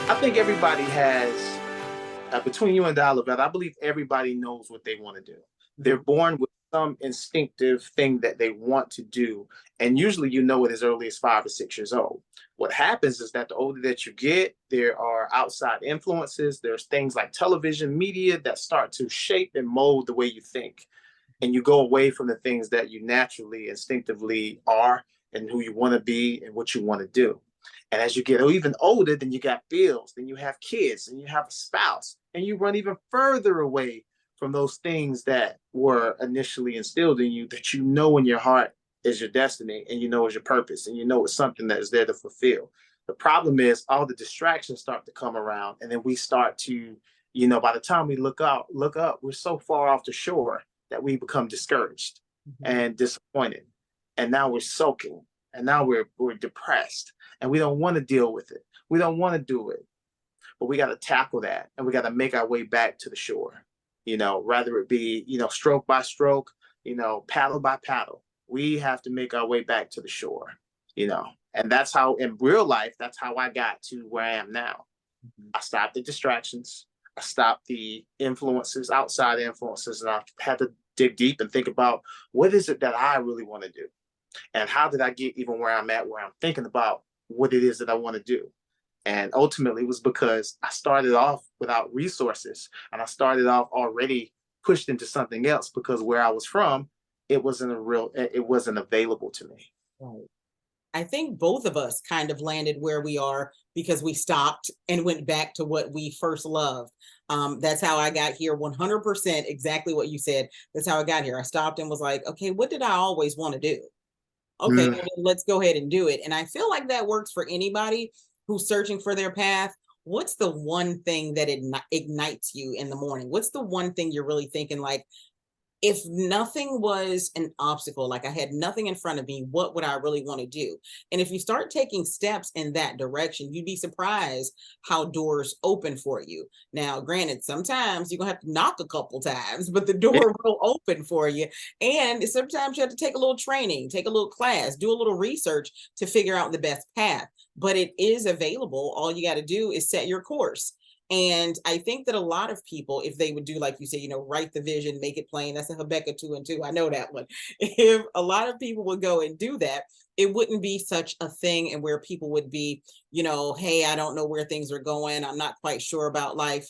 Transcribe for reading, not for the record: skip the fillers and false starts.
I think everybody has, between you and I, Lavette, I believe everybody knows what they want to do. They're born with some instinctive thing that they want to do. And usually you know it as early as 5 or 6 years old. What happens is that the older that you get, there are outside influences. There's things like television, media that start to shape and mold the way you think. And you go away from the things that you naturally, instinctively are and who you want to be and what you want to do. And as you get even older, then you got bills, then you have kids, and you have a spouse, and you run even further away from those things that were initially instilled in you that you know in your heart is your destiny and you know is your purpose and you know it's something that is there to fulfill. The problem is all the distractions start to come around, and then we start to, by the time we look up, we're so far off the shore that we become discouraged and disappointed. And now we're soaking, and now we're depressed, and we don't want to deal with it. We don't want to do it, but we got to tackle that, and we got to make our way back to the shore. Rather it be, stroke by stroke, paddle by paddle. We have to make our way back to the shore, and that's how in real life, that's how I got to where I am now. I stopped the distractions. I stopped the influences, outside influences, and I had to dig deep and think about what is it that I really want to do, and how did I get even where I'm at, where I'm thinking about what it is that I want to do. And ultimately, it was because I started off without resources, and I started off already pushed into something else because where I was from, it wasn't available to me. Right. I think both of us kind of landed where we are because we stopped and went back to what we first loved. That's how I got here 100%, exactly what you said. That's how I got here. I stopped and was like, okay, what did I always want to do? Okay, Mm. well, then let's go ahead and do it. And I feel like that works for anybody who's searching for their path. What's the one thing that ignites you in the morning? What's the one thing you're really thinking like, if nothing was an obstacle, like I had nothing in front of me, what would I really want to do? And if you start taking steps in that direction, you'd be surprised how doors open for you. Now, granted, sometimes you're going to have to knock a couple times, but the door will open for you. And sometimes you have to take a little training, take a little class, do a little research to figure out the best path. But it is available. All you got to do is set your course. And I think that a lot of people, if they would do, like you say, write the vision, make it plain, that's a Habakkuk 2:2. I know that one. If a lot of people would go and do that, it wouldn't be such a thing and where people would be, hey, I don't know where things are going. I'm not quite sure about life.